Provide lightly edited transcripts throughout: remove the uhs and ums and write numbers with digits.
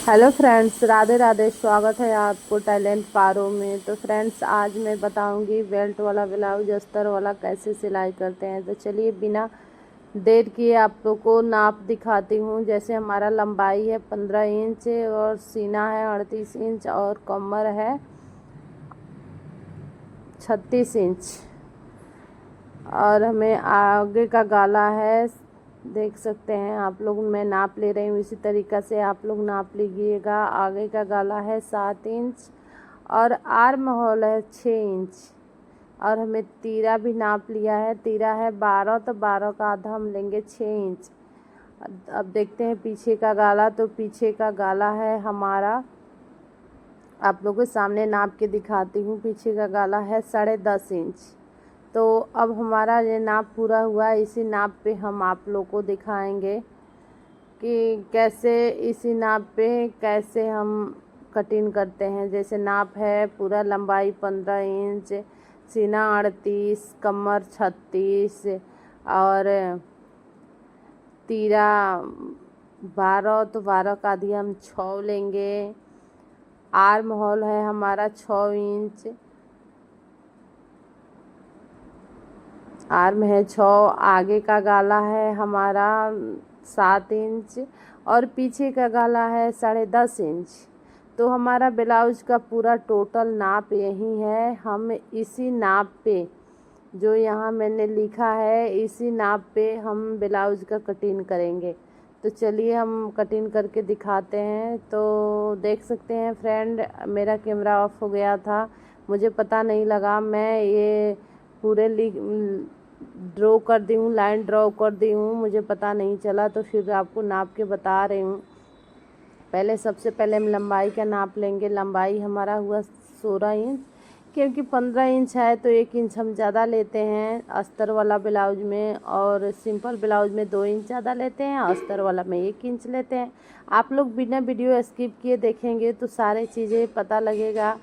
Hello friends, Radhe Radhe. स्वागत है आपको टैलेंट पारो में। तो फ्रेंड्स, आज मैं बताऊंगी बेल्ट वाला ब्लाउज अस्तर वाला कैसे सिलाई करते हैं। तो चलिए बिना देर किए आप लोग को नाप दिखाती हूँ। जैसे हमारा लंबाई है 15 इंच और सीना है 38 इंच और कमर है 36 इंच और हमें आगे का गाला है, देख सकते हैं आप लोग। मैं नाप ले रही हूँ, इसी तरीक़ा से आप लोग नाप लीजिएगा। आगे का गाला है 7 इंच और आर्म होल है 6 इंच और हमें तीरा भी नाप लिया है। तीरा है 12, तो 12 का आधा हम लेंगे 6 इंच। अब देखते हैं पीछे का गाला। तो पीछे का गाला है हमारा, आप लोगों के सामने नाप के दिखाती हूँ। पीछे का गाला है 10.5 इंच। तो अब हमारा ये नाप पूरा हुआ। इसी नाप पे हम आप लोग को दिखाएंगे कि कैसे इसी नाप पे कैसे हम कटिंग करते हैं। जैसे नाप है पूरा लंबाई 15 इंच, सीना 38, कमर 36 और तीरा 12, तो 12 का आधी हम 6 लेंगे। आर्म होल है हमारा 6 इंच, आर्म है 6। आगे का गाला है हमारा 7 इंच और पीछे का गाला है 10.5 इंच। तो हमारा ब्लाउज का पूरा टोटल नाप यही है। हम इसी नाप पे, जो यहाँ मैंने लिखा है, इसी नाप पे हम ब्लाउज का कटिंग करेंगे। तो चलिए हम कटिंग करके दिखाते हैं। तो देख सकते हैं फ्रेंड, मेरा कैमरा ऑफ हो गया था, मुझे पता नहीं लगा। मैं ये पूरे ड्रॉ कर दी हूँ, लाइन ड्रॉ कर दी हूँ, मुझे पता नहीं चला। तो फिर आपको नाप के बता रही हूँ। पहले सबसे पहले हम लंबाई का नाप लेंगे। लंबाई हमारा हुआ 16 इंच, क्योंकि 15 इंच है तो 1 इंच हम ज़्यादा लेते हैं अस्तर वाला ब्लाउज में, और सिंपल ब्लाउज में 2 इंच ज़्यादा लेते हैं, अस्तर वाला में 1 इंच लेते हैं। आप लोग बिना वीडियो स्किप किए देखेंगे तो सारी चीज़ें पता लगेगा,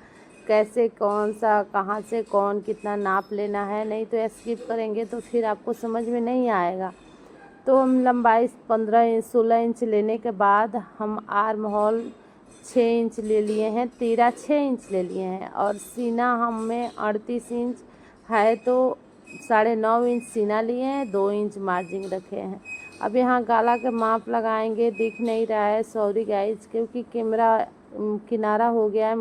कैसे कौन सा कहाँ से कौन कितना नाप लेना है। नहीं तो स्किप करेंगे तो फिर आपको समझ में नहीं आएगा। तो हम लंबाई 16 इंच लेने के बाद हम आर्म होल 6 इंच ले लिए हैं, तीरा 6 इंच ले लिए हैं और सीना हमें 38 इंच है तो 9.5 इंच सीना लिए हैं, 2 इंच मार्जिन रखे हैं। अब यहाँ गाला का माप लगाएंगे। दिख नहीं रहा है, सॉरी गाइज, क्योंकि कैमरा किनारा हो गया है।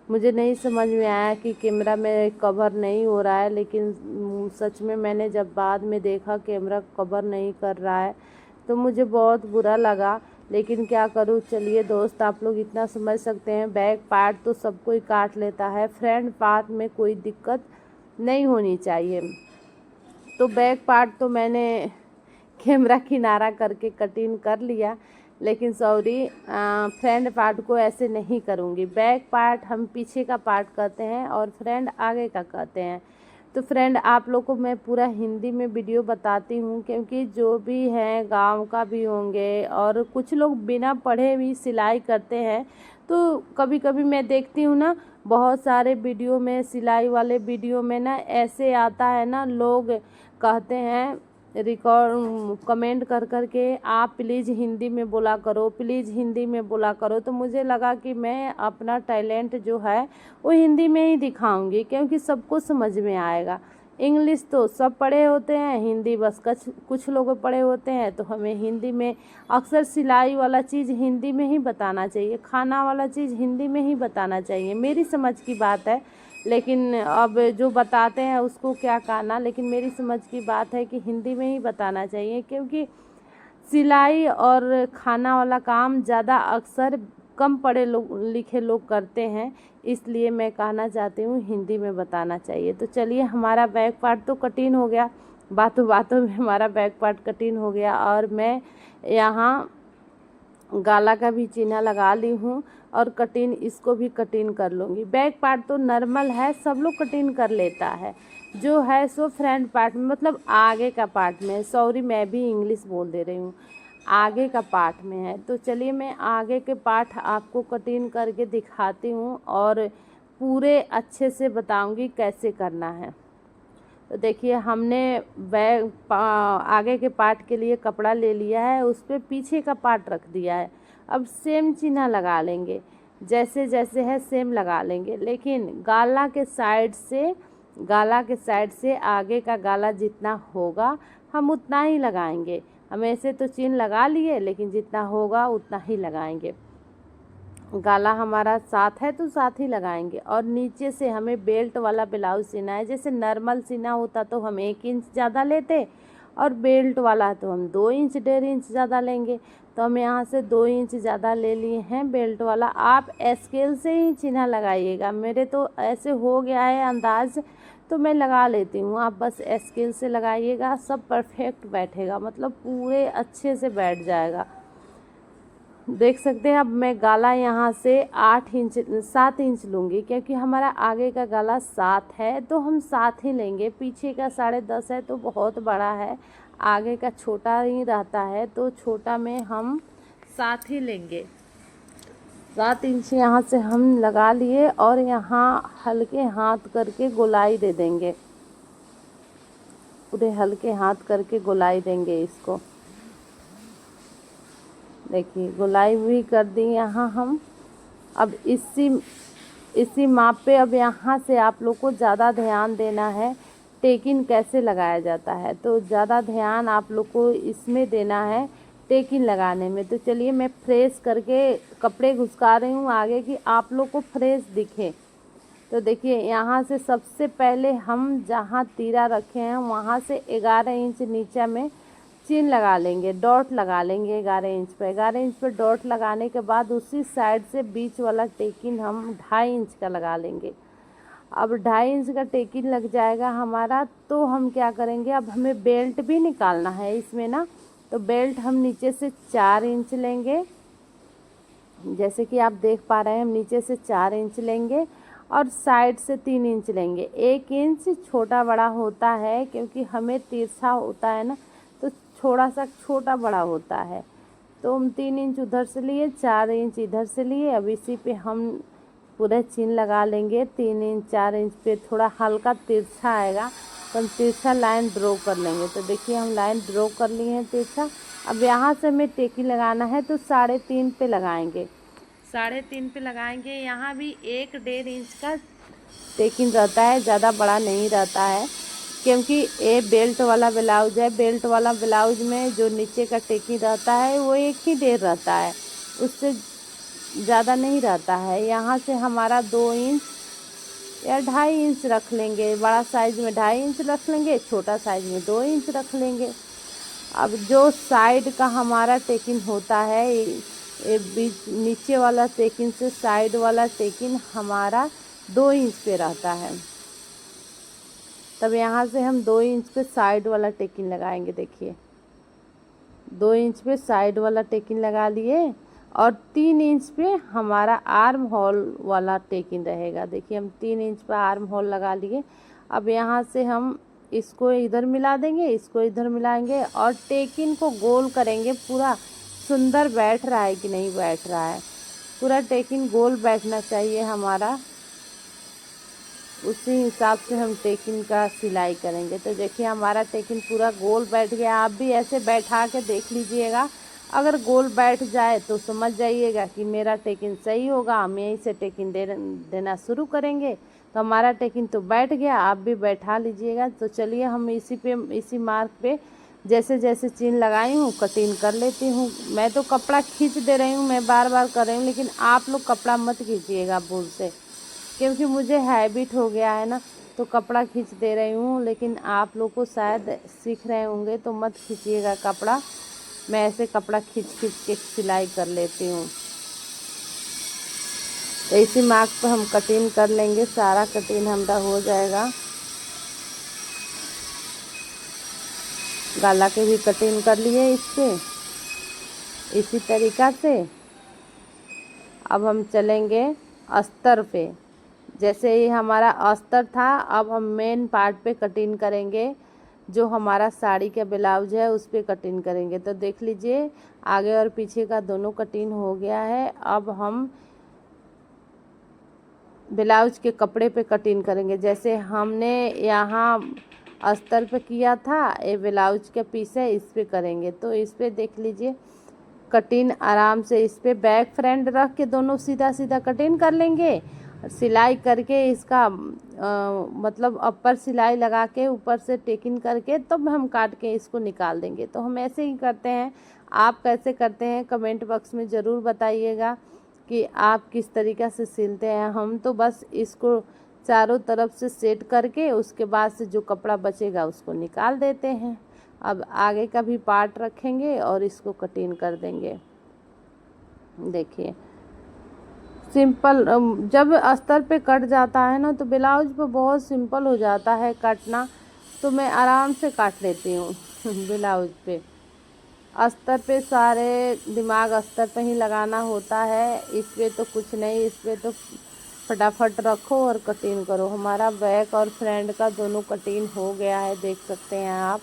मुझे नहीं समझ में आया कि कैमरा में कवर नहीं हो रहा है, लेकिन सच में मैंने जब बाद में देखा कैमरा कवर नहीं कर रहा है तो मुझे बहुत बुरा लगा। लेकिन क्या करूँ, चलिए दोस्त, आप लोग इतना समझ सकते हैं, बैक पार्ट तो सब कोई काट लेता है, फ्रंट पार्ट में कोई दिक्कत नहीं होनी चाहिए। तो बैक पार्ट तो मैंने कैमरा किनारा करके कटिंग कर लिया, लेकिन सॉरी, फ्रंट पार्ट को ऐसे नहीं करूँगी। बैक पार्ट हम पीछे का पार्ट कहते हैं और फ्रंट आगे का कहते हैं। तो फ्रेंड, आप लोग को मैं पूरा हिंदी में वीडियो बताती हूँ, क्योंकि जो भी हैं गांव का भी होंगे और कुछ लोग बिना पढ़े भी सिलाई करते हैं। तो कभी कभी मैं देखती हूँ ना, बहुत सारे वीडियो में, सिलाई वाले वीडियो में ना ऐसे आता है ना, लोग कहते हैं रिकॉर्ड कमेंट कर कर के, आप प्लीज़ हिंदी में बोला करो, प्लीज़ हिंदी में बोला करो। तो मुझे लगा कि मैं अपना टैलेंट जो है वो हिंदी में ही दिखाऊंगी, क्योंकि सबको समझ में आएगा। इंग्लिश तो सब पढ़े होते हैं, हिंदी बस कुछ लोग पढ़े होते हैं। तो हमें हिंदी में, अक्सर सिलाई वाला चीज़ हिंदी में ही बताना चाहिए, खाना वाला चीज़ हिंदी में ही बताना चाहिए, मेरी समझ की बात है। लेकिन अब जो बताते हैं उसको क्या कहना, लेकिन मेरी समझ की बात है कि हिंदी में ही बताना चाहिए, क्योंकि सिलाई और खाना वाला काम ज़्यादा अक्सर कम पढ़े लिखे लोग करते हैं, इसलिए मैं कहना चाहती हूँ हिंदी में बताना चाहिए। तो चलिए, हमारा बैक पार्ट तो कटिंग हो गया, बातों बातों में हमारा बैक पार्ट कटिंग हो गया और मैं यहाँ गाला का भी चिन्ह लगा ली हूँ और कटिंग इसको भी कटिंग कर लूँगी। बैक पार्ट तो नॉर्मल है, सब लोग कटिंग कर लेता है, जो है सो फ्रंट पार्ट में, मतलब आगे का पार्ट में, सॉरी मैं भी इंग्लिश बोल दे रही हूँ, आगे का पार्ट में है। तो चलिए मैं आगे के पार्ट आपको कटिंग करके दिखाती हूँ और पूरे अच्छे से बताऊँगी कैसे करना है। तो देखिए, हमने आगे के पार्ट के लिए कपड़ा ले लिया है, उस पर पीछे का पार्ट रख दिया है अब सेम चिन्ह लगा लेंगे, जैसे जैसे है सेम लगा लेंगे, लेकिन गाला के साइड से आगे का गाला जितना होगा हम उतना ही लगाएंगे। हम ऐसे तो चिन्ह लगा लिए, लेकिन जितना होगा उतना ही लगाएंगे। गाला हमारा 7 है तो 7 ही लगाएंगे। और नीचे से हमें बेल्ट वाला ब्लाउज सीना है। जैसे नॉर्मल सीना होता तो हम 1 इंच ज़्यादा लेते, और बेल्ट वाला तो हम 2 इंच 1.5 इंच ज़्यादा लेंगे। तो हम यहाँ से 2 इंच ज़्यादा ले लिए हैं बेल्ट वाला। आप स्केल से ही चिन्ह लगाइएगा, मेरे तो ऐसे हो गया है अंदाज़ तो मैं लगा लेती हूँ। आप बस स्केल से लगाइएगा, सब परफेक्ट बैठेगा, मतलब पूरे अच्छे से बैठ जाएगा। देख सकते हैं। अब मैं गाला यहाँ से 7 इंच लूँगी, क्योंकि हमारा आगे का गाला 7 है तो हम 7 ही लेंगे। पीछे का 10.5 है तो बहुत बड़ा है, आगे का छोटा ही रहता है, तो छोटा में हम 7 ही लेंगे। 7 इंच यहाँ से हम लगा लिए, और यहाँ हल्के हाथ करके गोलाई दे देंगे, पूरे हल्के हाथ करके गोलाई देंगे इसको। देखिए गोलाई भी कर दी यहाँ हम। अब इसी माप पे अब यहाँ से आप लोग को ज़्यादा ध्यान देना है टेकिन कैसे लगाया जाता है, तो ज़्यादा ध्यान आप लोग को इसमें देना है टेकिन लगाने में। तो चलिए मैं फ्रेश करके कपड़े घुसका रही हूँ आगे कि आप लोग को फ्रेश दिखे। तो देखिए यहाँ से सबसे पहले हम जहाँ तीरा रखे हैं वहाँ से 11 इंच नीचे में चिन्ह लगा लेंगे, डॉट लगा लेंगे 11 इंच पे। 11 इंच पे डॉट लगाने के बाद उसी साइड से बीच वाला टेकिन हम 2.5 इंच का लगा लेंगे। अब 2.5 इंच का टेकिन लग जाएगा हमारा, तो हम क्या करेंगे, अब हमें बेल्ट भी निकालना है इसमें ना। तो बेल्ट हम नीचे से 4 इंच लेंगे, जैसे कि आप देख पा रहे हैं। हम नीचे से 4 इंच लेंगे और साइड से 3 इंच लेंगे। 1 इंच छोटा बड़ा होता है, क्योंकि हमें तिरछा होता है ना, तो थोड़ा सा छोटा बड़ा होता है। तो हम 3 इंच उधर से लिए, 4 इंच इधर से लिए। अब इसी पे हम पूरे चिन्ह लगा लेंगे। 3 इंच 4 इंच पे थोड़ा हल्का तिरछा आएगा तो हम तिरछा लाइन ड्रॉ कर लेंगे। तो देखिए हम लाइन ड्रॉ कर लिए हैं तिरछा। अब यहाँ से हमें टेकी लगाना है तो 3.5 पे लगाएंगे, 3.5 पे लगाएंगे। यहाँ भी 1-1.5 इंच का टेकिन रहता है, ज़्यादा बड़ा नहीं रहता है, क्योंकि ये बेल्ट वाला ब्लाउज है। बेल्ट वाला ब्लाउज में जो नीचे का टेकिन रहता है वो 1 ही 1.5 रहता है, उससे ज़्यादा नहीं रहता है। यहाँ से हमारा 2 इंच या 2.5 इंच रख लेंगे। बड़ा साइज़ में 2.5 इंच रख लेंगे, छोटा साइज़ में 2 इंच रख लेंगे। अब जो साइड का हमारा टेकिन होता है, ये बीच नीचे वाला टेकिन से साइड वाला टेकिन हमारा 2 इंच पे रहता है। तब यहाँ से हम 2 इंच पे साइड वाला टेकिन लगाएंगे। देखिए 2 इंच पे साइड वाला टेकिन लगा लिए, और 3 इंच पे हमारा आर्म होल वाला टेकिन रहेगा। देखिए हम 3 इंच पे आर्म होल लगा लिए। अब यहाँ से हम इसको इधर मिला देंगे, इसको इधर मिलाएंगे, और टेकिन को गोल करेंगे। पूरा सुंदर बैठ रहा है कि नहीं बैठ रहा है, पूरा टेकिन गोल बैठना चाहिए हमारा, उसी हिसाब से हम टेकिन का सिलाई करेंगे। तो देखिए हमारा टेकिन पूरा गोल बैठ गया। आप भी ऐसे बैठा के देख लीजिएगा, अगर गोल बैठ जाए तो समझ जाइएगा कि मेरा टेकिन सही होगा। हम यहीं से टेकिन देना शुरू करेंगे। तो हमारा टेकिन तो बैठ गया, आप भी बैठा लीजिएगा। तो चलिए हम इसी मार्क पे जैसे जैसे चिन्ह लगाई हूँ कटिंग कर लेती हूँ। मैं तो कपड़ा खींच दे रही हूँ, मैं बार बार कर रही हूँ, लेकिन आप लोग कपड़ा मत खींचिएगा भूल से, क्योंकि मुझे हैबिट हो गया है ना, तो कपड़ा खींच दे रही हूँ। लेकिन आप लोग को शायद सीख रहे होंगे तो मत खींचिएगा कपड़ा। मैं ऐसे कपड़ा खींच खींच के सिलाई कर लेती हूँ। तो इसी मार्क पर हम कटिंग कर लेंगे, सारा कटिंग हमारा हो जाएगा। गला के भी कटिंग कर लिए इसके इसी तरीक़ा से। अब हम चलेंगे अस्तर पे। जैसे ही हमारा अस्तर था, अब हम मेन पार्ट पे कटिंग करेंगे। जो हमारा साड़ी का ब्लाउज है उस पे कटिंग करेंगे। तो देख लीजिए आगे और पीछे का दोनों कटिंग हो गया है। अब हम ब्लाउज के कपड़े पे कटिंग करेंगे। जैसे हमने यहाँ अस्तर पे किया था, ये ब्लाउज का पीस है, इस पे करेंगे। तो इस पे देख लीजिए कटिंग आराम से इस पे बैक फ्रंट रख के दोनों सीधा सीधा कटिंग कर लेंगे। सिलाई करके इसका मतलब अपर सिलाई लगा के ऊपर से टेकिंग करके तब हम काट के इसको निकाल देंगे। तो हम ऐसे ही करते हैं। आप कैसे करते हैं कमेंट बॉक्स में ज़रूर बताइएगा कि आप किस तरीक़ा से सिलते हैं। हम तो बस इसको चारों तरफ से सेट करके उसके बाद से जो कपड़ा बचेगा उसको निकाल देते हैं। अब आगे का भी पार्ट रखेंगे और इसको कटिंग कर देंगे। देखिए सिंपल, जब अस्तर पे कट जाता है ना तो ब्लाउज पे बहुत सिंपल हो जाता है काटना। तो मैं आराम से काट लेती हूँ ब्लाउज पे। अस्तर पे सारे दिमाग अस्तर पे ही लगाना होता है, इस पे तो कुछ नहीं, इस पे तो फटाफट रखो और कटिंग करो। हमारा बैक और फ्रंट का दोनों कटिंग हो गया है, देख सकते हैं आप।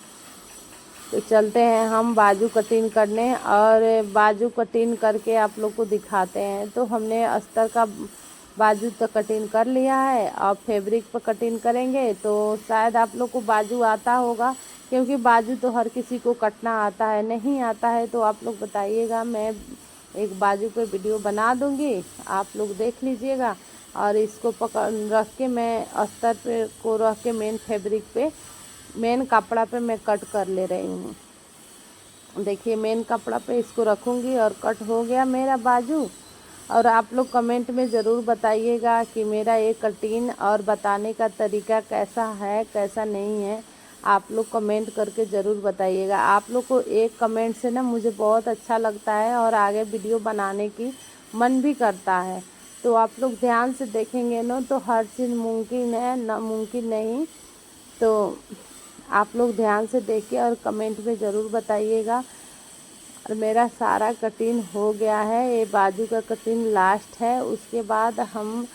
तो चलते हैं हम बाजू कटिंग करने और बाजू कटिंग करके आप लोग को दिखाते हैं। तो हमने अस्तर का बाजू तो कटिंग कर लिया है, और फैब्रिक पर कटिंग करेंगे। तो शायद आप लोग को बाजू आता होगा, क्योंकि बाजू तो हर किसी को कटना आता है। नहीं आता है तो आप लोग बताइएगा, मैं एक बाजू पे वीडियो बना दूंगी, आप लोग देख लीजिएगा। और इसको पकड़ रख के मैं अस्तर पे को रख के मेन फैब्रिक पे, मेन कपड़ा पे मैं कट कर ले रही हूँ। देखिए मेन कपड़ा पे इसको रखूँगी और कट हो गया मेरा बाजू। और आप लोग कमेंट में ज़रूर बताइएगा कि मेरा ये कटिंग और बताने का तरीका कैसा है कैसा नहीं है। आप लोग कमेंट करके ज़रूर बताइएगा। आप लोग को एक कमेंट से ना मुझे बहुत अच्छा लगता है और आगे वीडियो बनाने की मन भी करता है। तो आप लोग ध्यान से देखेंगे ना तो हर चीज़ मुमकिन है, नामुमकिन नहीं। तो आप लोग ध्यान से देखिए और कमेंट में ज़रूर बताइएगा। और मेरा सारा कटिंग हो गया है, ये बाजू का कटिंग लास्ट है। उसके बाद हम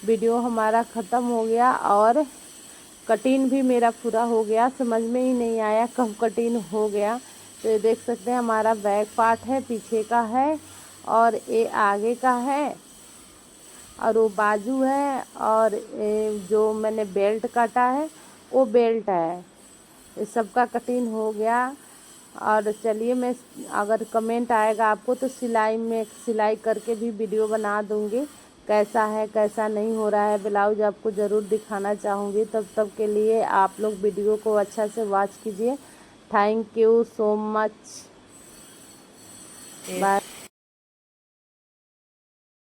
वीडियो हमारा ख़त्म हो गया और कटिंग भी मेरा पूरा हो गया। समझ में ही नहीं आया कब कटिंग हो गया। तो ये देख सकते हैं हमारा बैक पार्ट है, पीछे का है और ये आगे का है और वो बाजू है। और जो मैंने बेल्ट काटा है वो बेल्ट है। इस सब का कटिंग हो गया। और चलिए मैं, अगर कमेंट आएगा आपको तो सिलाई करके भी वीडियो बना दूंगी, कैसा है कैसा नहीं हो रहा है ब्लाउज आपको ज़रूर दिखाना चाहूँगी। तब तक के लिए आप लोग वीडियो को अच्छा से वॉच कीजिए। Thank you so much, bye.